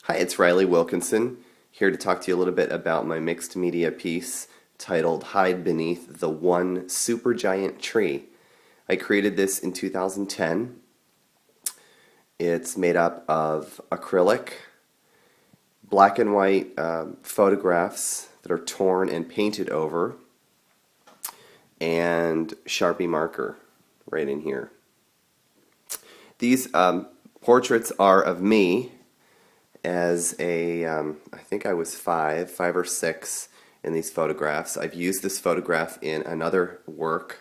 Hi, it's Riley Wilkinson, here to talk to you a little bit about my mixed media piece titled Hide Beneath the One Supergiant Tree. I created this in 2010. It's made up of acrylic, black and white photographs that are torn and painted over, and Sharpie marker right in here. These portraits are of me as I think I was five or six in these photographs. I've used this photograph in another work.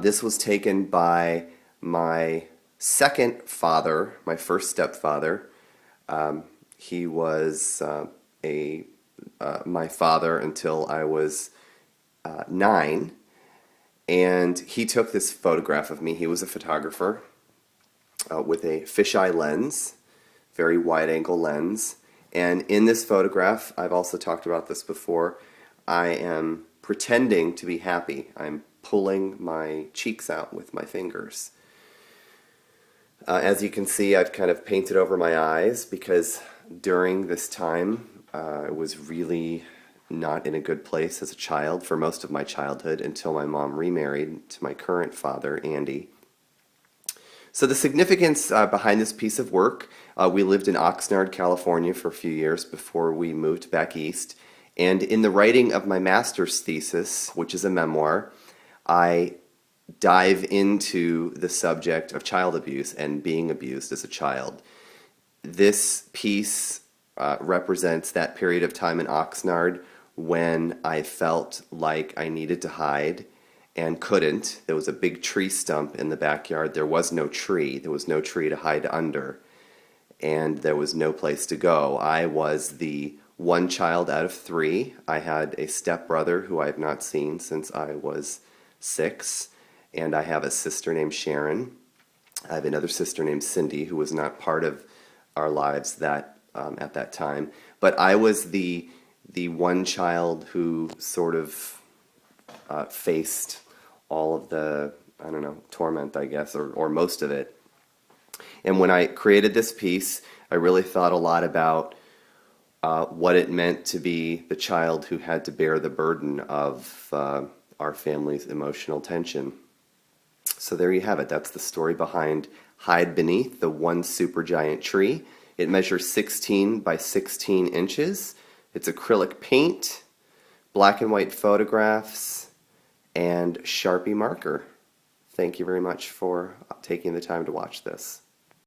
This was taken by my second father, my first stepfather. He was my father until I was 9, and he took this photograph of me. He was a photographer with a fisheye lens, very wide-angle lens. And in this photograph, I've also talked about this before, I am pretending to be happy. I'm pulling my cheeks out with my fingers. As you can see, I've kind of painted over my eyes because during this time, I was really not in a good place as a child for most of my childhood until my mom remarried to my current father, Andy. So the significance behind this piece of work, we lived in Oxnard, California for a few years before we moved back east. And in the writing of my master's thesis, which is a memoir, I dive into the subject of child abuse and being abused as a child. This piece represents that period of time in Oxnard when I felt like I needed to hide and couldn't. There was a big tree stump in the backyard. There was no tree. There was no tree to hide under. And there was no place to go. I was the one child out of 3. I had a stepbrother who I have not seen since I was 6. And I have a sister named Sharon. I have another sister named Cindy who was not part of our lives at that time. But I was the one child who sort of faced all of the, I don't know, torment, I guess, or most of it. And when I created this piece, I really thought a lot about what it meant to be the child who had to bear the burden of our family's emotional tension. So there you have it. That's the story behind Hide Beneath the One Supergiant Tree. It measures 16 by 16 inches. It's acrylic paint, black and white photographs, and Sharpie marker. Thank you very much for taking the time to watch this.